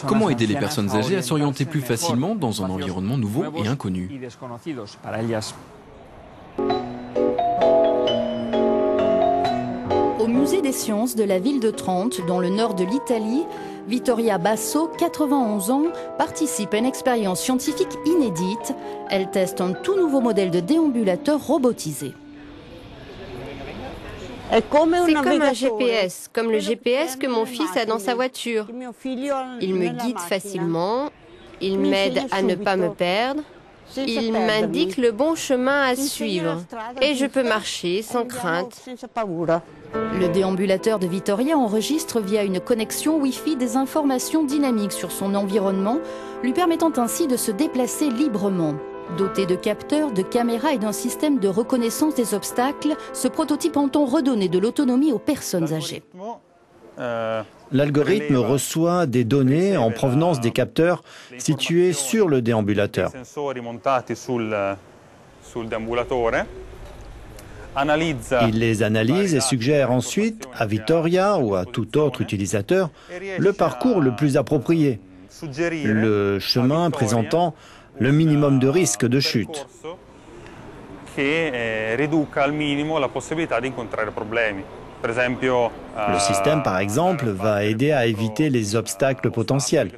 Comment aider les personnes âgées à s'orienter plus facilement dans un environnement nouveau et inconnu? Au musée des sciences de la ville de Trente, dans le nord de l'Italie, Vittoria Basso, 91 ans, participe à une expérience scientifique inédite. Elle teste un tout nouveau modèle de déambulateur robotisé. C'est comme un GPS, comme le GPS que mon fils a dans sa voiture. Il me guide facilement, il m'aide à ne pas me perdre, il m'indique le bon chemin à suivre et je peux marcher sans crainte. Le déambulateur de Vittoria enregistre via une connexion Wi-Fi des informations dynamiques sur son environnement, lui permettant ainsi de se déplacer librement. Doté de capteurs, de caméras et d'un système de reconnaissance des obstacles, ce prototype entend redonner de l'autonomie aux personnes âgées. L'algorithme reçoit des données en provenance des capteurs situés sur le déambulateur. Il les analyse et suggère ensuite à Vittoria ou à tout autre utilisateur le parcours le plus approprié, le chemin présentant le minimum de risque de chute. Le système, par exemple, va aider à éviter les obstacles potentiels.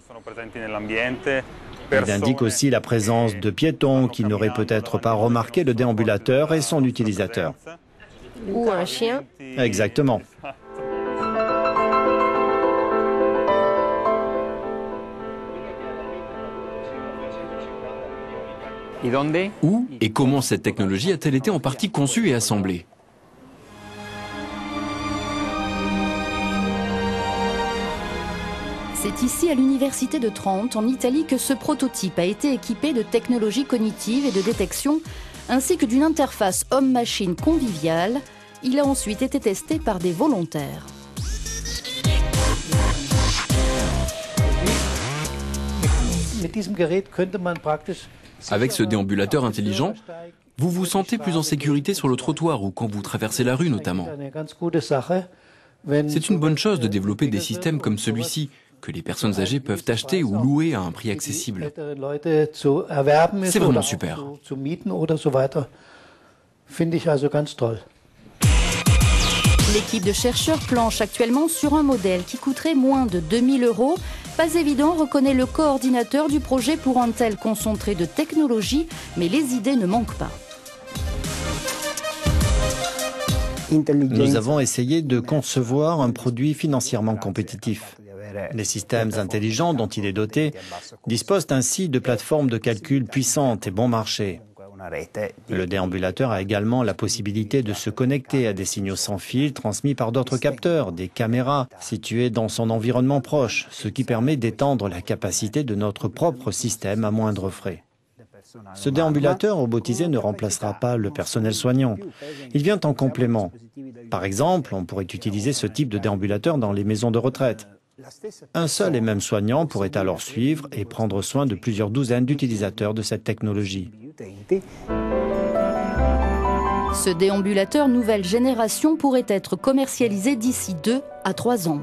Il indique aussi la présence de piétons qui n'auraient peut-être pas remarqué le déambulateur et son utilisateur. Ou un chien. Exactement. Où et comment cette technologie a-t-elle été en partie conçue et assemblée? C'est ici, à l'université de Trente, en Italie, que ce prototype a été équipé de technologies cognitives et de détection, ainsi que d'une interface homme-machine conviviale. Il a ensuite été testé par des volontaires. Avec ce déambulateur intelligent, vous vous sentez plus en sécurité sur le trottoir ou quand vous traversez la rue notamment. C'est une bonne chose de développer des systèmes comme celui-ci, que les personnes âgées peuvent acheter ou louer à un prix accessible. C'est vraiment super. L'équipe de chercheurs planche actuellement sur un modèle qui coûterait moins de 2000 €. Pas évident, reconnaît le coordinateur du projet pour un tel concentré de technologie, mais les idées ne manquent pas. Nous avons essayé de concevoir un produit financièrement compétitif. Les systèmes intelligents dont il est doté disposent ainsi de plateformes de calcul puissantes et bon marché. Le déambulateur a également la possibilité de se connecter à des signaux sans fil transmis par d'autres capteurs, des caméras situées dans son environnement proche, ce qui permet d'étendre la capacité de notre propre système à moindre frais. Ce déambulateur robotisé ne remplacera pas le personnel soignant. Il vient en complément. Par exemple, on pourrait utiliser ce type de déambulateur dans les maisons de retraite. Un seul et même soignant pourrait alors suivre et prendre soin de plusieurs douzaines d'utilisateurs de cette technologie. Ce déambulateur nouvelle génération pourrait être commercialisé d'ici 2 à 3 ans.